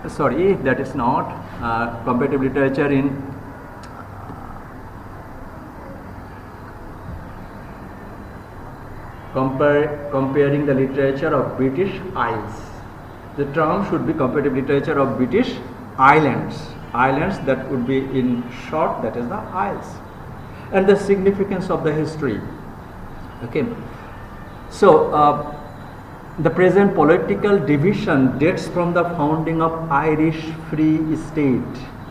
sorry, that is not comparative literature in comparing the literature of British Isles. The term should be comparative literature of British Islands. Islands, that would be in short, that is the Isles. And the significance of the history. Okay. So, the present political division dates from the founding of Irish Free State.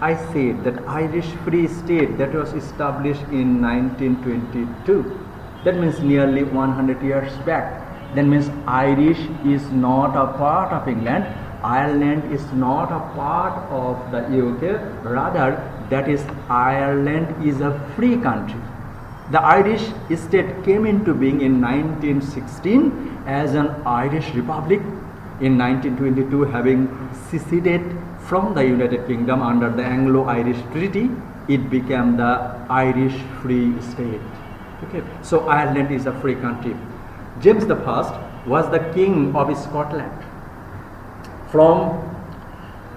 I said that Irish Free State that was established in 1922. That means nearly 100 years back. That means Irish is not a part of England. Ireland is not a part of the UK. Rather, that is, Ireland is a free country. The Irish state came into being in 1916 as an Irish Republic. In 1922, having seceded from the United Kingdom under the Anglo-Irish Treaty, it became the Irish Free State. Okay, so Ireland is a free country. James I was the King of Scotland from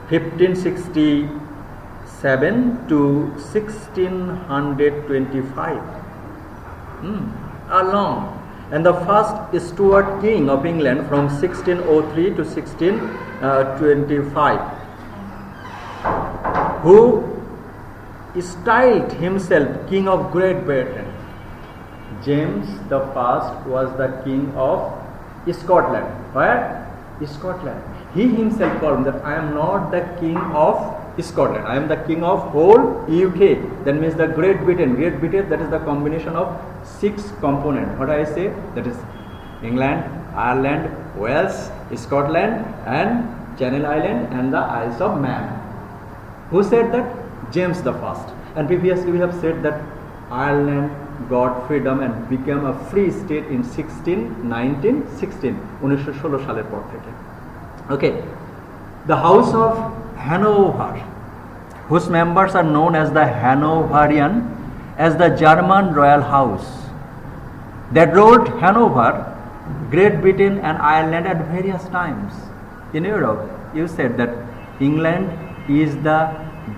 1567 to 1625. Long. And the first Stuart King of England from 1603 to 1625, who styled himself King of Great Britain. James I was the King of Scotland. Where? Scotland. He himself called that I am not the King of Scotland. I am the King of whole UK. That means the Great Britain. Great Britain, that is the combination of 6 components. What I say? That is England, Ireland, Wales, Scotland, and Channel Island, and the Isles of Man. Who said that? James I. And previously we have said that Ireland got freedom and became a free state in 1916 সালের পর থেকে. Okay, the House of Hanover, whose members are known as the Hanoverian, as the German Royal House, that ruled Hanover, Great Britain and Ireland at various times. In Europe, you said that England is the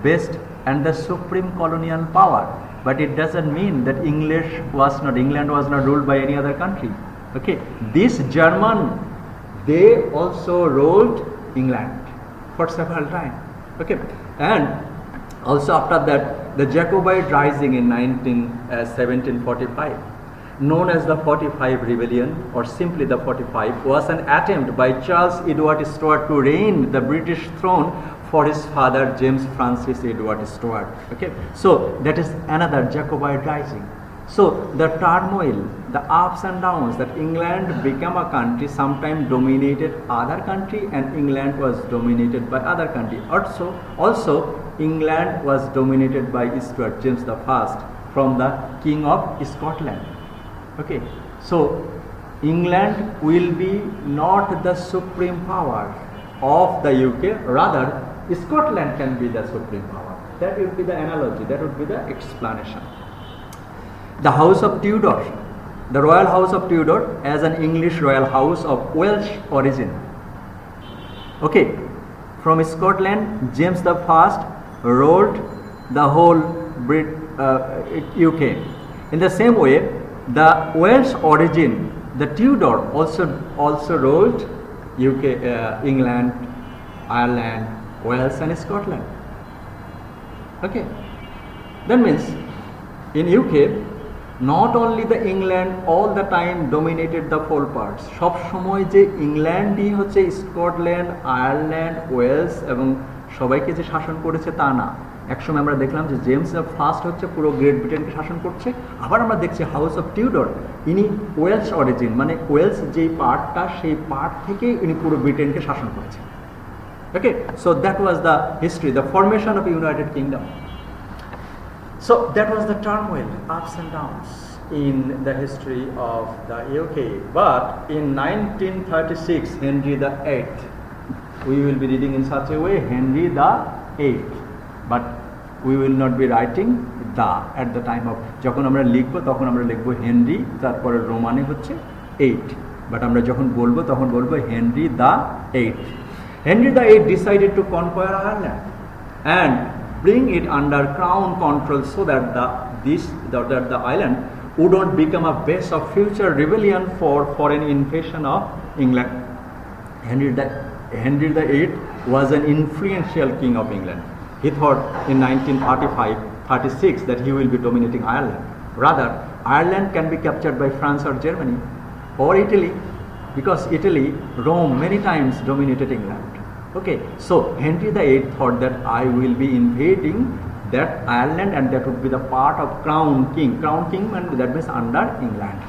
best and the supreme colonial power. But it doesn't mean that England was not ruled by any other country. Okay, this German, they also ruled England for several times. Okay, and also after that, the Jacobite Rising in 1745, known as the 45 Rebellion or simply the 45, was an attempt by Charles Edward Stuart to reign the British throne for his father James Francis Edward Stuart. Okay, so that is another Jacobite rising. So the turmoil, the ups and downs, that England became a country, sometimes dominated other country, and England was dominated by other country. Also England was dominated by Stuart James I from the King of Scotland. Okay, so England will be not the supreme power of the UK, rather Scotland can be the supreme power. That would be the analogy, that would be the explanation. The House of Tudor, the Royal House of Tudor, as an English royal house of Welsh origin. Okay, from Scotland, James I ruled the whole UK. In the same way, the Welsh origin, the Tudor, also ruled UK, England, Ireland, Wales and Scotland. Okay, that means in UK, not only the England all the time dominated the whole parts. সব সময় যে ইংল্যান্ডই হচ্ছে Scotland, Ireland, Wales এবং সবাইকে যে শাসন করেছে তা না। একসময় আমরা দেখলাম যে জেমস ফার্স্ট হচ্ছে পুরো গ্রেট ব্রিটেনকে শাসন করছে। আবার আমরা দেখছি হাউস অফ টিউডর, ইনি ওয়েলস অরিজিন, মানে ওয়েলস যেই পার্টটা সেই পার্ট থেকে ইনি পুরো ব্রিটেনকে শাসন করেছেন। Okay, so that was the history, the formation of the United Kingdom. So that was the turmoil, ups and downs in the history of the UK. But in 1936, Henry VIII, we will be reading in such a way, Henry VIII. But we will not be writing the at the time of, যখন আমরা লিখব তখন আমরা লিখব Henry, তারপরে রোমানে হচ্ছে 8, but আমরা যখন বলবো তখন বলবো Henry the eight. Henry VIII decided to conquer Ireland and bring it under crown control so that the island would not become a base of future rebellion for foreign invasion of England. Henry VIII was an influential king of England. He thought in 1935-36 that he will be dominating Ireland. Rather, Ireland can be captured by France or Germany or Italy, because Italy, Rome many times dominated England. Okay, so Henry VIII thought that I will be invading that Ireland and that would be the part of crown king, and that means under England.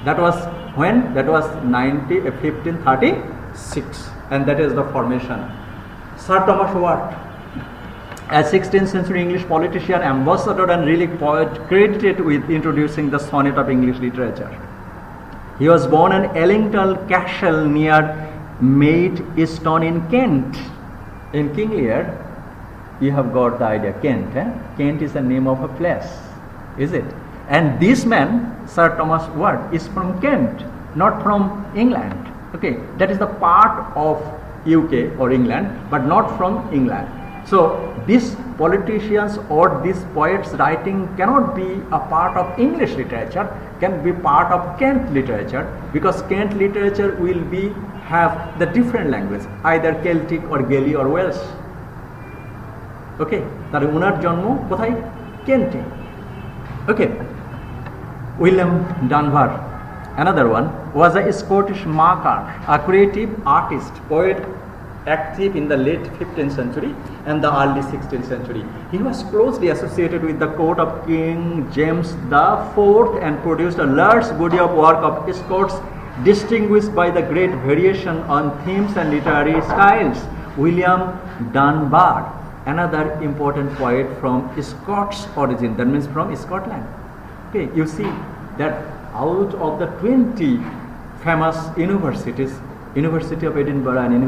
That was when? That was 1536, and that is the formation. Sir Thomas Watt, a 16th century English politician, ambassador and relic poet, credited with introducing the sonnet of English literature. He was born in Ellington Castle near Maidstone in Kent. In King Lear, you have got the idea, Kent. Kent is the name of a place, is it? And this man, Sir Thomas Watt, is from Kent, not from England. Okay, that is the part of UK or England, but not from England. So these politicians or these poets writing cannot be a part of English literature, can be part of Kent literature, because Kent literature will have the different language, either Celtic or Gaelic or Welsh. Okay, তাহলে ওনার জন্ম কোথায়? কেন্টে. Okay, William Dunbar, another one, was a Scottish marker, a creative artist, poet, active in the late 15th century and the early 16th century. He was closely associated with the court of King James IV and produced a large body of work of Scots distinguished by the great variation on themes and literary styles. William Dunbar, another important poet from Scots origin, that means from Scotland. Okay, you see that out of the 20 famous universities, University of Edinburgh and another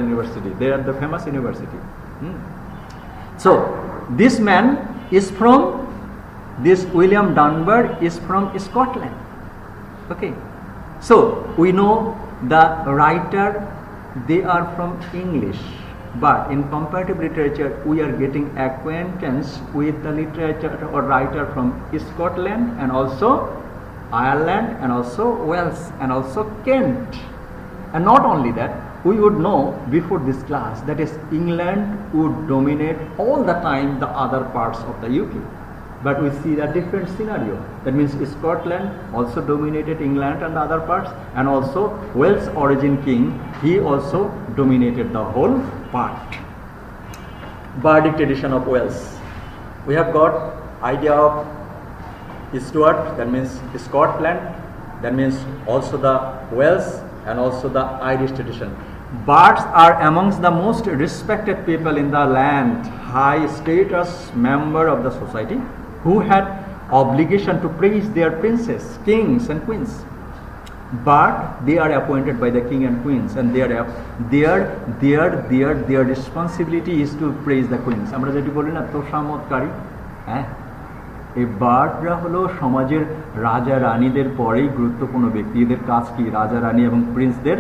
university, they are the famous university. So this man is from, this William Dunbar is from Scotland. Okay, so we know the writer, they are from English, but in comparative literature we are getting acquaintance with the literature or writer from Scotland and also Ireland and also Wales and also Kent. And not only that, we would know before this class that is England would dominate all the time the other parts of the UK. But we see a different scenario. That means Scotland also dominated England and the other parts, and also Wales origin king, he also dominated the whole part. Bardic tradition of Wales. We have got idea of Stuart, that means Scotland, that means also the Wales and also the Irish tradition. Bards are amongst the most respected people in the land, high status member of the society, who had obligation to praise their princes, kings and queens. But they are appointed by the king and queens, and their responsibility is to praise the queens. আমরা যেটি বলি না তোষামতকারী, এই বার্ডরা হলো সমাজের রাজা রানীদের পরেই গুরুত্বপূর্ণ ব্যক্তি। এদের কাজ কি? রাজা রানী এবং প্রিন্সদের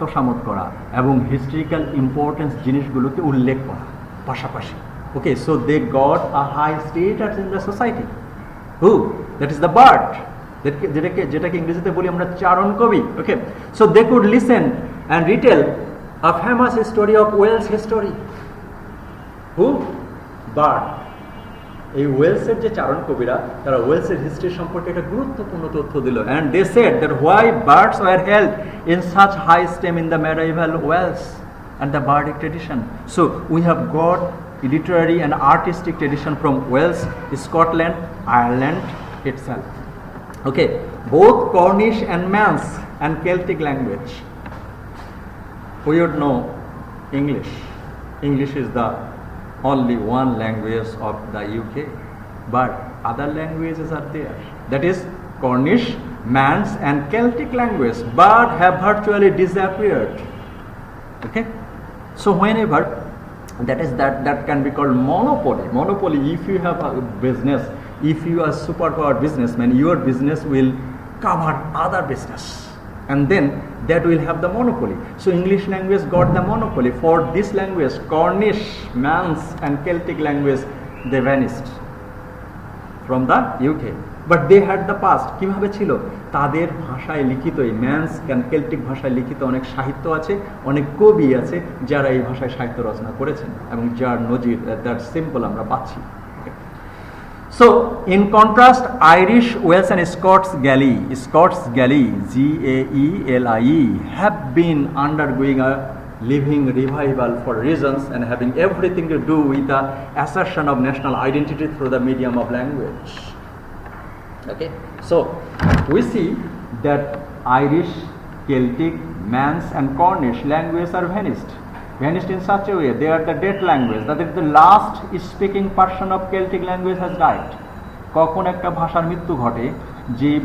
তোষামত করা এবং হিস্ট্রিক্যাল ইম্পর্টেন্স জিনিসগুলোকে উল্লেখ করা পাশাপাশি। Okay, so they got a high status in the society. Who? That is the bard. যেটাকে ইংরেজিতে বলি আমরা চারণ কবি। Okay, so they could listen and retell a famous story of Wales history. Who? Bard. এই ওয়েলসের যে চারণ কবিরা তারা ওয়েলসের হিস্ট্রি সম্পর্কে একটা গুরুত্বপূর্ণ তথ্য দিল, and they said that why bards were held in such high esteem in the medieval Wales and the bardic tradition. So we have got literary and artistic tradition from Wales, Scotland, Ireland itself. Okay, both Cornish and Manx and Celtic language. We would know English. English is the only one language of the UK, but other languages are there. That is Cornish, Manx and Celtic language, but have virtually disappeared. Okay, so whenever that can be called monopoly. If you have a business, if you are superpowered businessman, your business will cover other business, and then that will have the monopoly. So English language got the monopoly. For this language, Cornish, Manx and Celtic language, they vanished from the UK. But they had the past. কিভাবে ছিল? তাদের ভাষায় লিখিত, এই men's and Celtic ভাষায় লিখিত অনেক সাহিত্য আছে, অনেক কবি আছে যারা এই ভাষায় সাহিত্য রচনা করেছেন এবং যার নজির দ্যাট সিম্পল আমরা পাচ্ছি। So in contrast, Irish, Welsh and Scots Gaeli, G-A-E-L-I-E, have been undergoing a living revival for reasons and having everything to do with the assertion of national identity through the medium of language. Okay, so we see that Irish, Celtic, Manx and Cornish languages are vanished in such a way they are the dead language, that is the last speaking person of Celtic language has died. কখন একটা ভাষার মৃত্যু ঘটে, যেই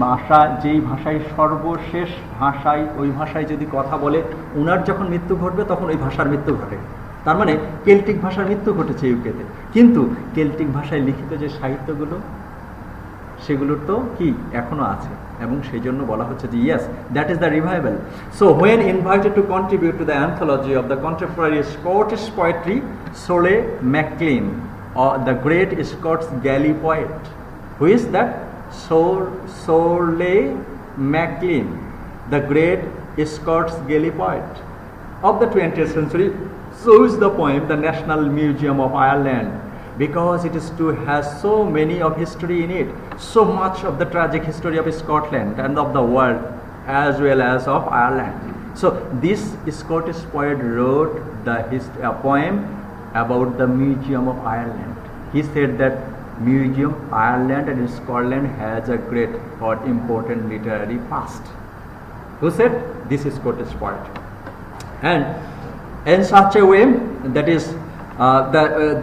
ভাষায় সর্বশেষ ভাষায় ওই ভাষায় যদি কথা বলে ওনার যখন মৃত্যু ঘটবে তখন ওই ভাষার মৃত্যু ঘটে। তার মানে কেল্টিক ভাষার মৃত্যু ঘটেছে ইউকেতে, কিন্তু কেল্টিক ভাষায় লিখিত যে সাহিত্যগুলো সেগুলোর তো কি এখনো আছে এবং সেই জন্য বলা হচ্ছে যে yes, that is the revival. So when invited to contribute to the anthology of the contemporary Scottish poetry, Solé MacLean, or the great Scots Gaelic poet, who is that? Solé MacLean, the great Scots Gaelic poet of the 20th century, shows the poem The National Museum of Ireland, because it is to has so many of history in it, so much of the tragic history of Scotland and of the world as well as of Ireland. So this Scottish poet wrote a poem about the Museum of Ireland. He said that Museum Ireland and Scotland has a great or important literary past. Who said? This Scottish poet. And in such a way, that is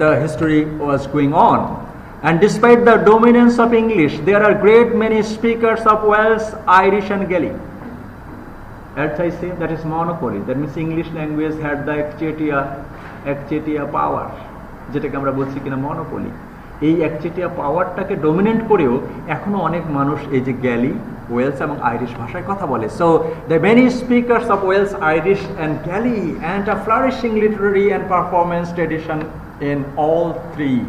the history was going on, and despite the dominance of English, there are great many speakers of Welsh, Irish and Gaelic. As I say, that is monopoly. That means English language had the একচেটিয়া power, যেটাকে আমরা বলছি কিনা monopoly. এই একচেটিয়া পাওয়ারটাকে dominant করেও এখনো অনেক মানুষ এই যে গ্যালি, ওয়েলস এবং আইরিশ ভাষায় কথা বলে। So the many speakers of Welsh, Irish and Gaelic, and a flourishing literary and performance tradition in all three.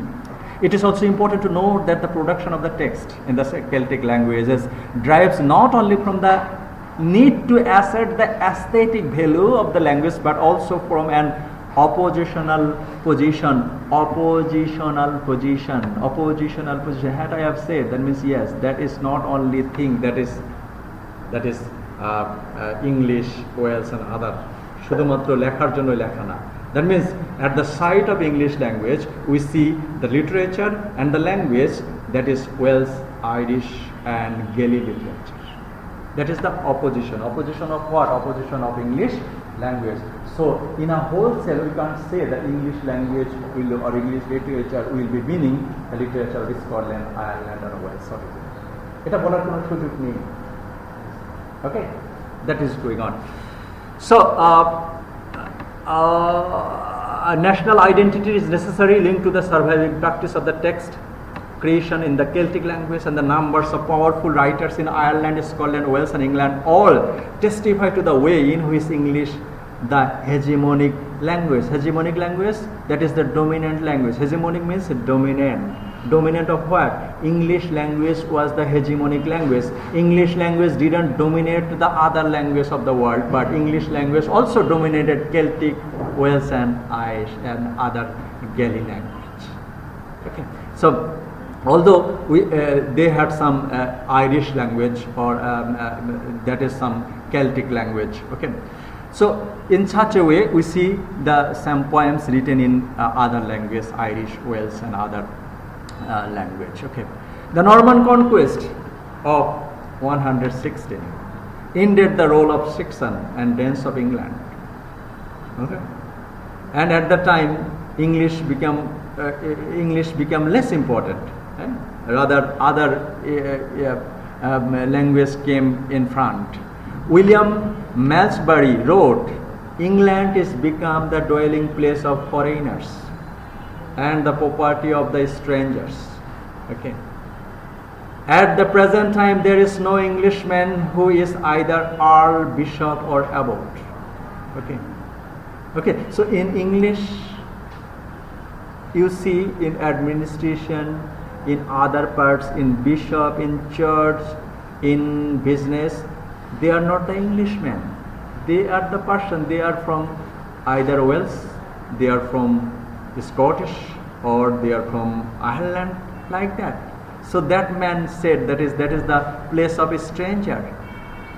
It is also important to note that the production of the text in the Celtic languages derives not only from the need to assert the aesthetic value of the language, but also from an oppositional position. Had I have said, that means yes, that is not only thing that is English, Welsh and other শুধুমাত্র লেখার জন্য লেখা না। That means at the site of English language we see the literature and the language, that is Welsh, Irish and Gaelic literature. That is the opposition of what? Opposition of English language. So in a wholesale we can't say that English language will or English literature will be meaning the literature of Scotland, Ireland or Wales. Sorry, এটা বলার কোনো সুযোগ নেই। Okay, that is going on. So national identity is necessary linked to the surviving practice of the text creation in the Celtic language, and the numbers of powerful writers in Ireland, Scotland, Wales and England all testify to the way in which English, the hegemonic language, that is the dominant language. Hegemonic means dominant of what? English language was the hegemonic language. English language didn't dominate the other language of the world, but English language also dominated Celtic, Welsh and Irish and other Gaelic language. Okay, so although they had some Irish language or that is some Celtic language. Okay, so in such a way we see some poems written in other languages, Irish, Welsh and other language. Okay, the Norman conquest of 116 ended the role of Saxon and Danes of England. Okay, and at the time English became less important. Rather other language came in front. William Malmesbury wrote, England is become the dwelling place of foreigners and the property of the strangers. Okay, At the present time, there is no Englishman who is either Earl, Bishop, or Abbot. Okay. Okay. So in English, you see in administration, in other parts, in bishop, in church, in business, they are not the Englishmen. They are the person. They are from either Wales, they are from Scottish, or they are from Ireland, like that. So that man said that is the place of a stranger.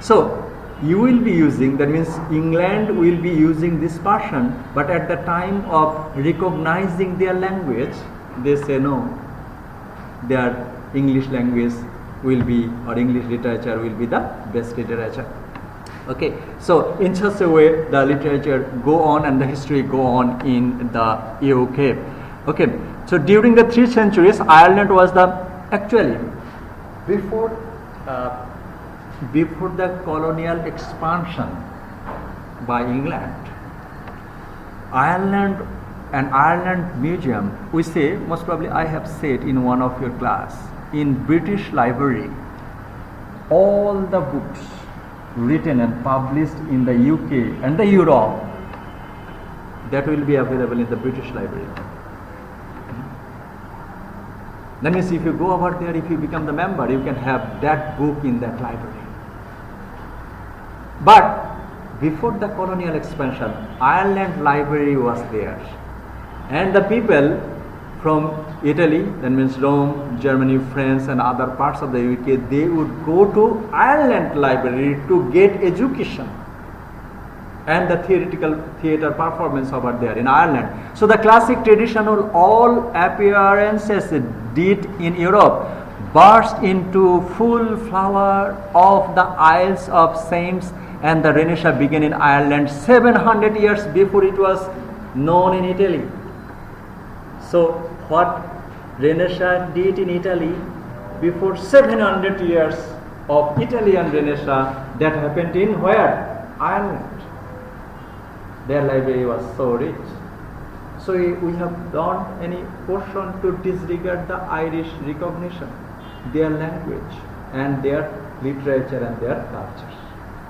So you will be using, that means England will be using this person, but at the time of recognizing their language, they say no, their English language will be, or English literature will be the best literature. Okay, so in such a way the literature go on and the history go on in the UK. Okay, so during the 3 centuries, Ireland was actually before the colonial expansion by England, Ireland and Ireland Museum, we say, most probably I have said in one of your class, in British Library, all the books written and published in the UK and the Europe, that will be available in the British Library. That means if you go over there, if you become the member, you can have that book in that library. But before the colonial expansion, Ireland Library was there, and the people from Italy, that means Rome, Germany, France, and other parts of the UK, they would go to Ireland Library to get education and the theater performance over there in Ireland. So the classic traditional all appearances did in Europe burst into full flower of the Isles of Saints, and the Renaissance began in Ireland 700 years before it was known in Italy. So what Renaissance did in Italy before 700 years of Italian Renaissance, that happened in where? Ireland. Their library was so rich. So we have done any portion to disregard the Irish recognition, their language and their literature and their culture.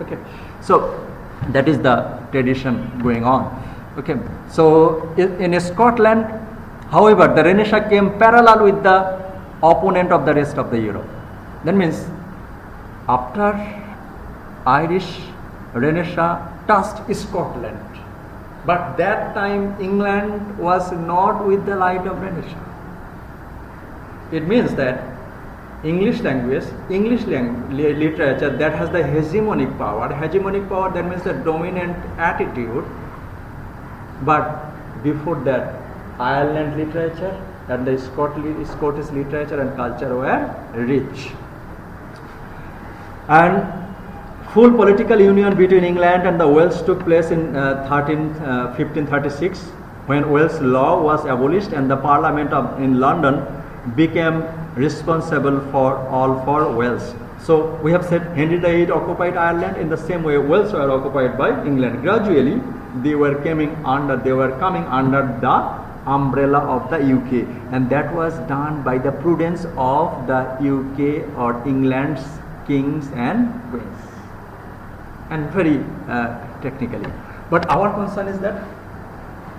Okay, so that is the tradition going on. Okay, so in Scotland, however, the Renaissance came parallel with the opponent of the rest of the Europe. That means after Irish Renaissance touched Scotland, but that time England was not with the light of Renaissance. It means that English language, literature that has the hegemonic power, that means the dominant attitude, but before that Ireland literature and the Scottish literature and culture were rich. And full political union between England and the Wales took place in 1536, when Wales law was abolished and the Parliament in London became responsible for Wales. So we have said Henry VIII occupied Ireland. In the same way, Wales were occupied by England. Gradually, they were coming under the umbrella of the UK, and that was done by the prudence of the UK or England's kings and queens, and very technically. But our concern is that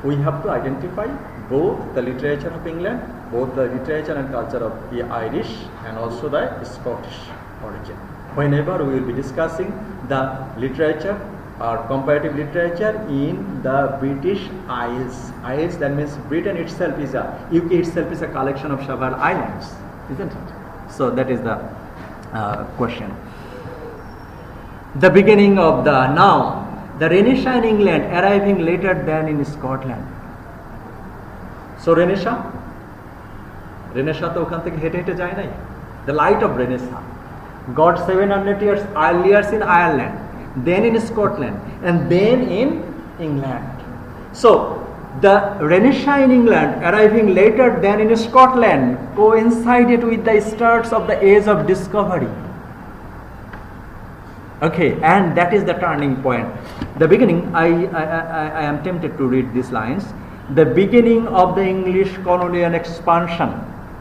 we have to identify both the literature of England, both the literature and culture of the Irish and also the Scottish origin. Whenever we will be discussing the literature or comparative literature in the British Isles. Isles, that means Britain itself is UK itself is a collection of several islands, isn't it? So that is the question. The beginning of the the Renaissance in England arriving later than in Scotland. So Renaissance তো ওখান থেকে হেঁটে হেঁটে যায় নাই. The light of Renaissance got 700 years earlier in Ireland, then in Scotland, and then in England. So the Renaissance in England arriving later than in Scotland coincided with the starts of the age of discovery. Okay, and that is the turning point. The beginning, I am tempted to read these lines. The beginning of the English colonial expansion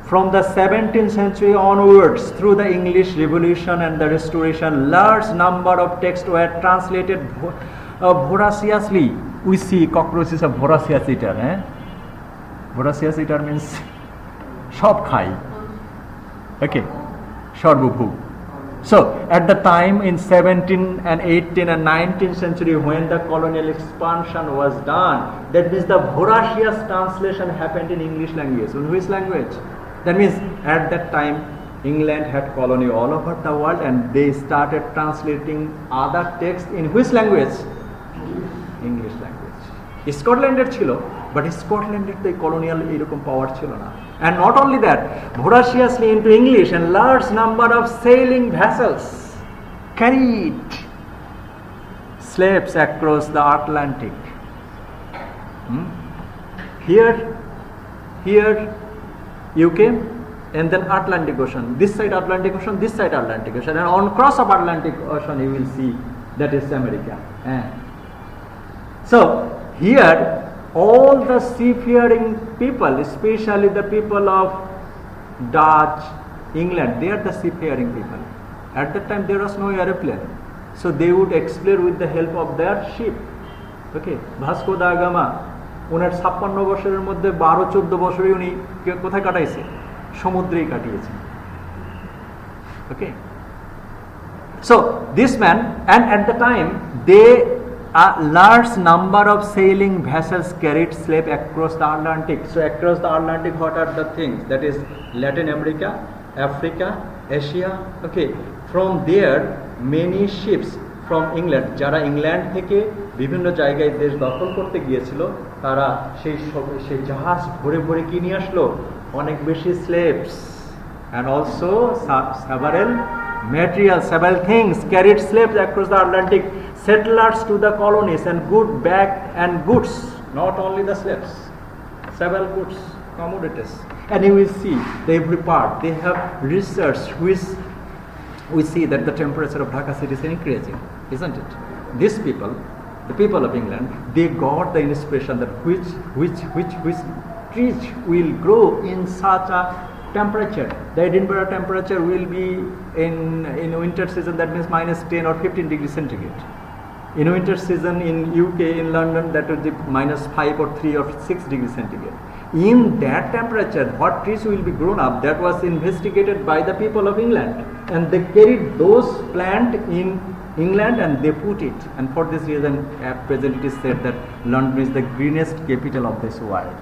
From the 17th century onwards, through the English Revolution and the Restoration, large number of texts were translated voraciously. We see cockroaches are voracious eater. Voracious eater means সব খায়. Okay, সর্বভুক. So, at the time in 17th and 18th and 19th century, when the colonial expansion was done, that means the voracious translation happened in English language. In which language? That means at that time, England had colony all over the world, and they started translating other texts in which language? English language. Scotland ছিল, but Scotland the colonial এরকম power ছিল না. And not only that, voraciously into English, and large number of sailing vessels carried slaves across the Atlantic. Here UK, and then Atlantic Ocean. This side Atlantic Ocean, this side Atlantic Ocean, and on cross of Atlantic Ocean you will see that is America. So here all the seafaring people, especially the people of Dutch, England, they are the seafaring people. At that time there was no aeroplane, so they would explore with the help of their ship. Okay, Vasco da Gama, উনার 56 বছরের মধ্যে 12-14 বছরই উনি কোথায় কাটাইছে? সমুদ্রেই কাটিয়েছে. Okay, so this man, and at the time they a large number of sailing vessels carried slaves across the Atlantic. So across the Atlantic, what are the things? That is Latin America, Africa, Asia. Okay, from there many ships from England, যারা England থেকে বিভিন্ন জায়গায় দেশ দখল করতে গিয়েছিল, তারা সেই জাহাজ ভরে ভরে কি নিয়ে আসলো? অনেক বেশি slaves, and also several materials, several things carried slaves across the Atlantic. Settlers to the colonies and goods, not only the slaves, several goods, commodities. And you will see the every part they have research, which we see that the temperature of Dhaka city is increasing, isn't it? These people, the people of England, they got the inspiration that which trees will grow in such a temperature. The Edinburgh temperature will be in winter season, that means minus 10 or 15 degrees centigrade. In winter season in UK, in London, that would be minus 5 or 3 or 6 degrees centigrade. In that temperature, what trees will be grown up? That was investigated by the people of England, and they carried those plant in England and they put it. And for this reason, at present it is said that London is the greenest capital of this world.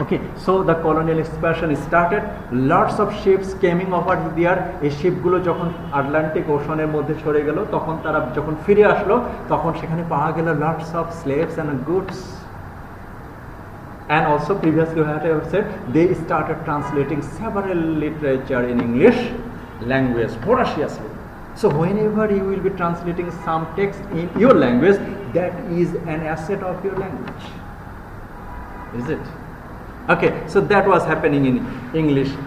Okay, so the colonial expansion started. Lots of ships coming over there. এই শিপগুলো যখন Atlantic ওশনের মধ্যে ছড়ে গেল, তখন তারা যখন ফিরে আসলো, তখন সেখানে পাওয়া গেল lots of slaves and goods. And also previously what I have said, they started translating several literature in English language voraciously. So whenever you will be translating some text in your language, that is an asset of your language. Is it? Okay, so that was happening in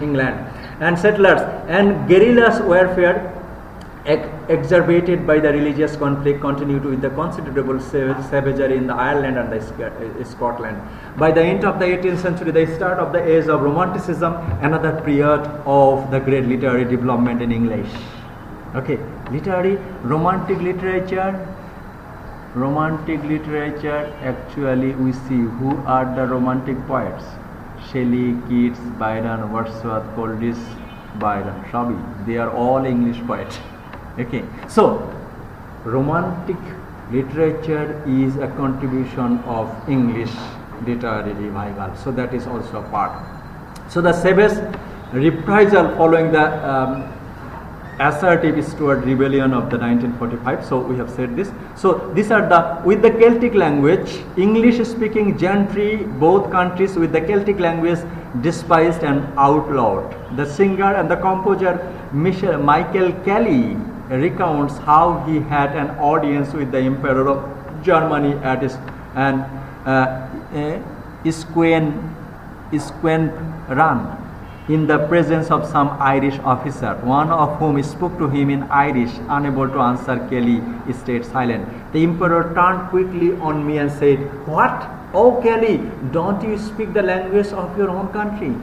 England. And settlers and guerrillas warfare exacerbated by the religious conflict continued with the considerable savagery in the Ireland and the Scotland. By the end of the 18th century, the start of the age of Romanticism, another period of the great literary development in English. Okay, romantic literature, actually we see who are the romantic poets. Shelley, Keats, Byron, Wordsworth, Coleridge, Byron, Shabi, they are all English poets. Okay, so romantic literature is a contribution of English literary revival, so that is also a part. So the savage reprisal following the assertive Stuart rebellion of the 1945, so we have said this. So these are with the Celtic language, English speaking gentry, both countries with the Celtic language despised and outlawed. The singer and the composer Michael Kelly recounts how he had an audience with the Emperor of Germany at Isquenran in the presence of some Irish officer, one of whom spoke to him in Irish. Unable to answer, Kelly stayed silent. The emperor turned quickly on me and said, "What? Oh Kelly, don't you speak the language of your own country?"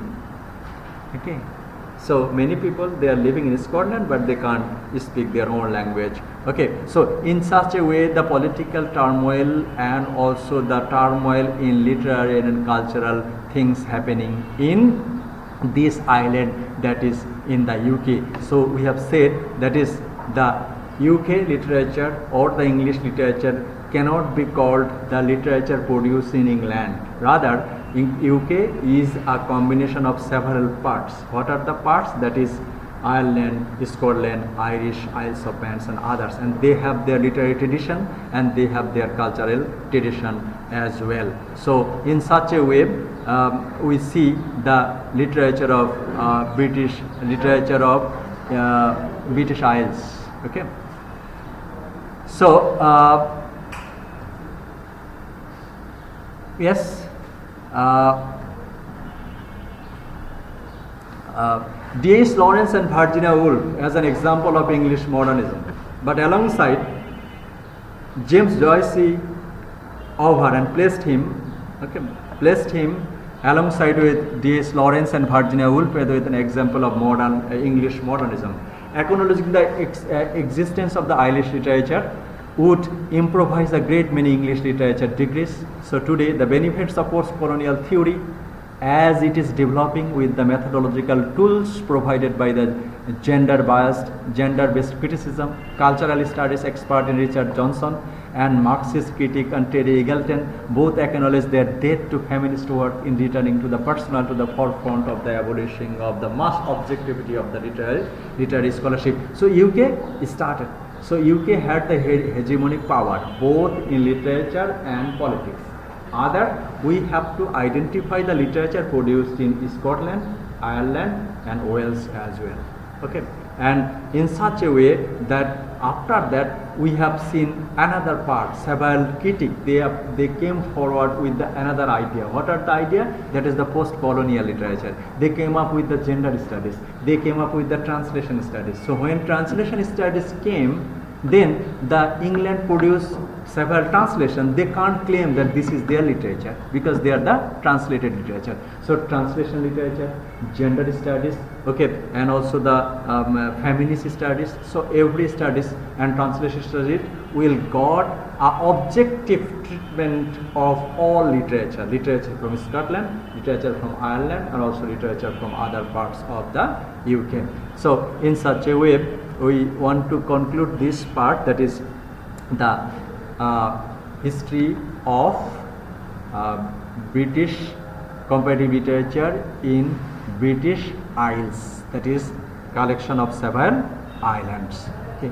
Okay, so many people, they are living in Scotland, but they can't speak their own language. Okay, so in such a way, the political turmoil and also the turmoil in literary and cultural things happening in this island, that is in the UK. So we have said that is the UK literature or the English literature cannot be called the literature produced in England. Rather, in UK is a combination of several parts. What are the parts? That is Ireland, Scotland, Irish, Isles of Man and others, and they have their literary tradition and they have their cultural tradition as well. So in such a way, we see the literature of British Isles. Okay. So yes. D.H. Lawrence and Virginia Woolf as an example of English modernism, but alongside James Joyce over and placed him alongside with D.H. Lawrence and Virginia Woolf with an example of modern English modernism. Acknowledging the existence of the Irish literature would improvise a great many English literature degrees. So today the benefits of post-colonial theory as it is developing with the methodological tools provided by the gender-based criticism, cultural studies expert in Richard Johnson and Marxist critic and Terry Eagleton both acknowledge their debt to feminist work in returning to the personal to the forefront of the abolishing of the mass objectivity of the literary scholarship. So UK started. So UK had the hegemonic power both in literature and politics. We have to identify the literature produced in Scotland, Ireland and Wales as well. Okay, and in such a way that after that we have seen another part, several critics, they came forward with another idea. What are the idea? That is the post-colonial literature. They came up with the gender studies, they came up with the translation studies. So when translation studies came, then the England produced several translations. They can't claim that this is their literature because they are the translated literature. So translation literature, gender studies, okay, and also the feminist studies. So every studies and translation studies will got a objective treatment of all literature from Scotland, literature from Ireland and also literature from other parts of the UK. So in such a way we want to conclude this part, that is the history of British comparative literature in British Isles, that is collection of several islands. Okay.